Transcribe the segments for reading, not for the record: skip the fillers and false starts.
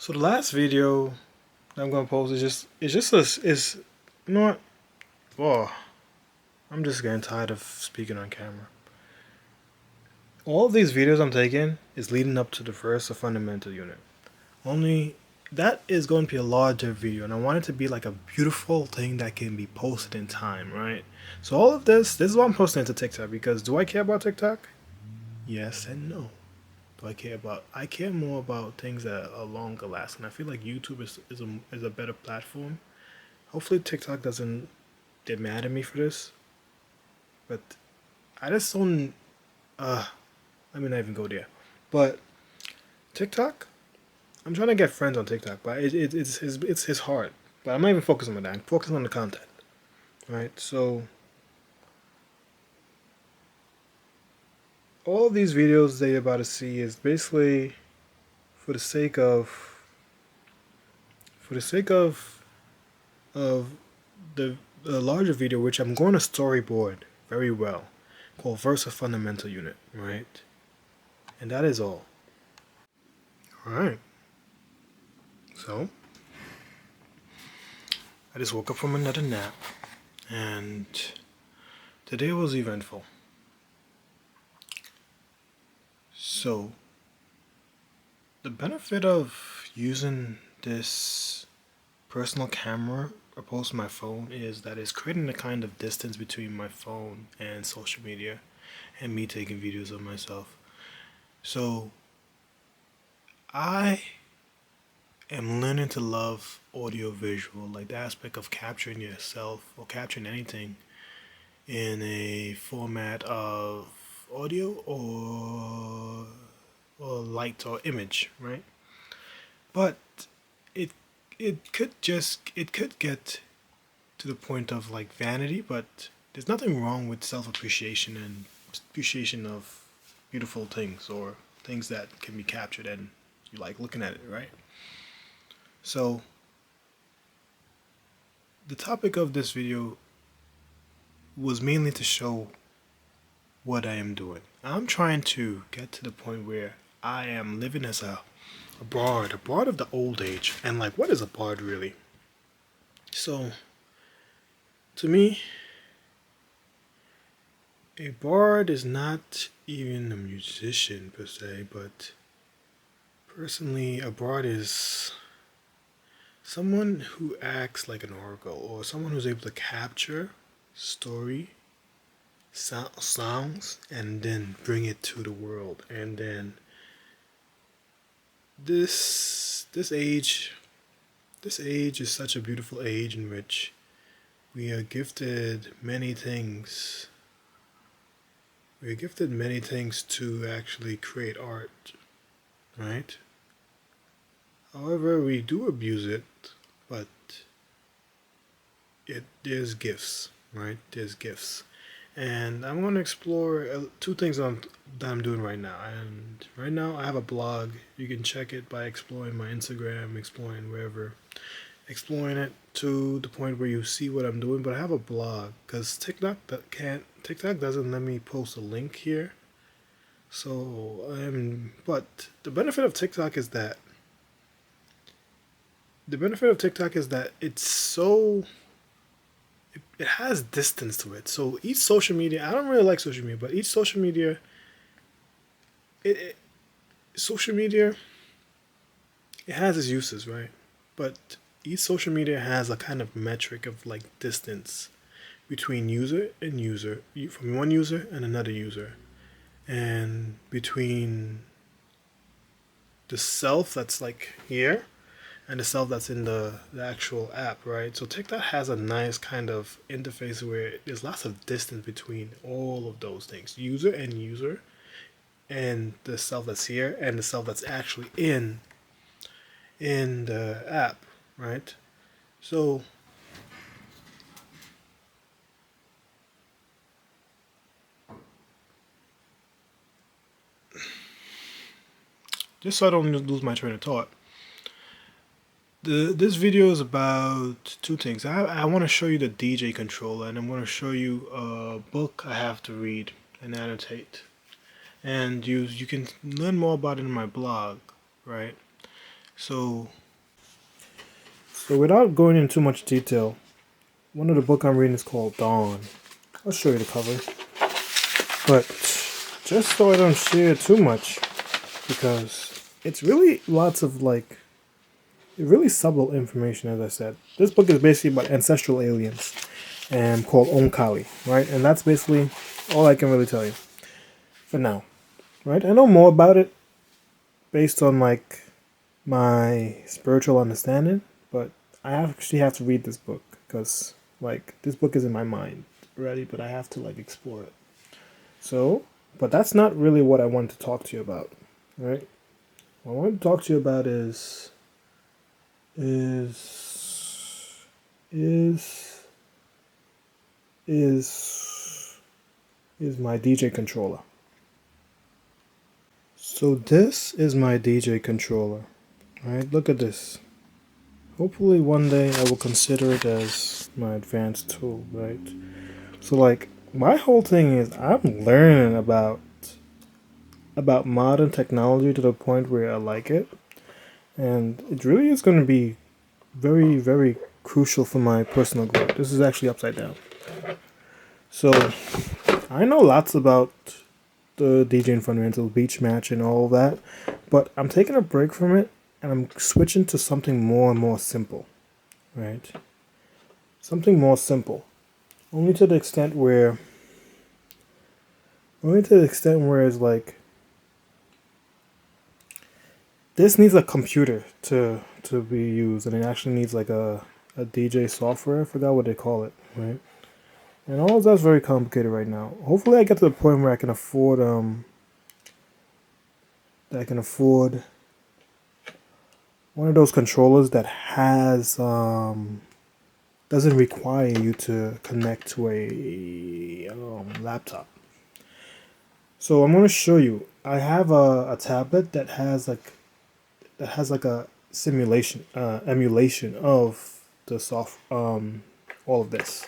So the last video that I'm gonna post is you know what? Oh, I'm just getting tired of speaking on camera. All of these videos I'm taking is leading up to the first fundamental unit. Only that is going to be a larger video, and I want it to be like a beautiful thing that can be posted in time, right? So all of this is what I'm posting to TikTok because do I care about TikTok? Yes and no. Do I care about? I care more about things that are longer lasting. I feel like YouTube is a better platform. Hopefully TikTok doesn't get mad at me for this, but I just don't. Let me not even go there. But TikTok, I'm trying to get friends on TikTok, but it's hard. But I'm not even focusing on that. I'm focusing on the content, right? So all of these videos that you're about to see is basically for the sake of for the sake of the larger video, which I'm going to storyboard very well, called Versa Fundamental Unit, right? And that is all. All right. So I just woke up from another nap, and today was eventful. So the benefit of using this personal camera opposed to my phone is that it's creating a kind of distance between my phone and social media and me taking videos of myself. So I am learning to love audio visual, like the aspect of capturing yourself or capturing anything in a format of audio or light or image, right? But it it could get to the point of like vanity, but there's nothing wrong with self appreciation and appreciation of beautiful things or things that can be captured and you like looking at it, right? So the topic of this video was mainly to show what I am doing. I'm trying to get to the point where I am living as a bard of the old age. And like, what is a bard really? So, to me, a bard is not even a musician per se, but personally, a bard is someone who acts like an oracle or someone who's able to capture story sounds and then bring it to the world. And then this age is such a beautiful age in which we are gifted many things. We are gifted many things to actually create art, right? However, we do abuse it, but there's gifts, right? There's gifts. And I'm going to explore two things that I'm doing right now. And right now, I have a blog. You can check it by exploring my Instagram, exploring wherever, exploring it to the point where you see what I'm doing. But I have a blog because TikTok doesn't let me post a link here. So but the benefit of TikTok is that it has distance to it. So each social media, I don't really like social media, but each it, it social media, it has its uses, right? But each social media has a kind of metric of like distance between user and user, from one user and another user, and between the self that's like here and the self that's in the actual app, right? So TikTok has a nice kind of interface where there's lots of distance between all of those things, user, and the self that's here and the self that's actually in the app, right? So just so I don't lose my train of thought, this video is about two things. I want to show you the DJ controller, and I'm going to show you a book I have to read and annotate. And you can learn more about it in my blog, right? So, so without going into too much detail, one of the book I'm reading is called Dawn. I'll show you the cover. But just so I don't share too much, because it's really lots of like really subtle information, as I said. This book is basically about ancestral aliens and called Onkali, right? And that's basically all I can really tell you for now, right? I know more about it based on like my spiritual understanding, but I actually have to read this book because like this book is in my mind already, but I have to like explore it. So, but that's not really what I wanted to talk to you about, right? What I want to talk to you about is is is is my DJ controller. So this is my DJ controller. Right? Look at this. Hopefully one day I will consider it as my advanced tool, right? So like my whole thing is I'm learning about modern technology to the point where I like it. And it really is going to be very, very crucial for my personal growth. This is actually upside down. So I know lots about the DJing fundamental beach match and all of that, but I'm taking a break from it and I'm switching to something more and more simple, right? Something more simple. Only to the extent where it's like this needs a computer to be used, and it actually needs like a DJ software. I forgot what they call it, right? And all of that's very complicated right now. Hopefully, I get to the point where I can afford one of those controllers that has doesn't require you to connect to a laptop. So I'm gonna show you. I have a tablet that has like a simulation emulation of the soft all of this.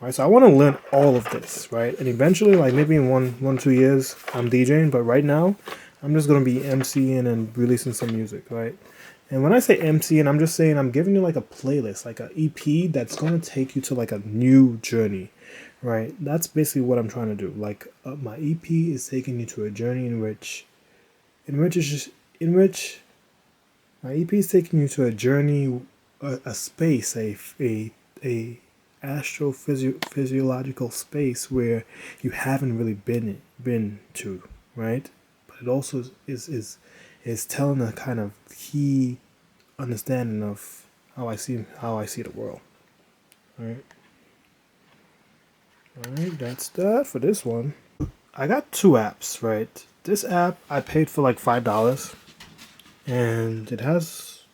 Right, so I want to learn all of this, right? And eventually, like maybe in 2 years, I'm DJing. But right now, I'm just gonna be MCing and releasing some music, right? And when I say MCing, I'm just saying I'm giving you like a playlist, like an EP that's gonna take you to like a new journey, right? That's basically what I'm trying to do. Like my EP is taking you to a journey in which my EP is taking you to a journey, a space, a astrophysiological space where you haven't really been to, right? But it also is telling a kind of key understanding of how I see the world. All right, that's that for this one. I got two apps, right? This app I paid for like $5, and it has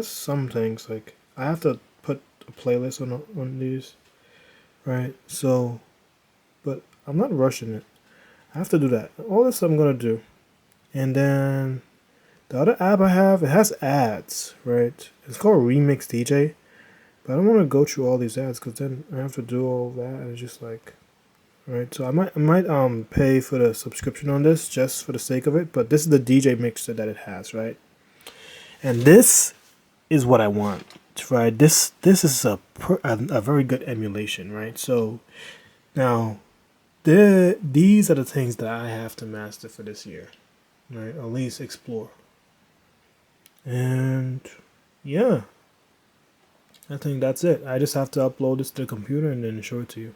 some things like I have to put a playlist on these, right? So, but I'm not rushing it. I have to do that. All this I'm gonna do, and then the other app I have, it has ads, right? It's called Remix DJ, but I don't want to go through all these ads because then I have to do all that, and it's just like, right? So I might pay for the subscription on this just for the sake of it, but this is the DJ mixer that it has, right? And this is what I want, right? This is a very good emulation, right? So now these are the things that I have to master for this year, right? At least explore. And yeah, I think that's it. I just have to upload this to the computer and then show it to you.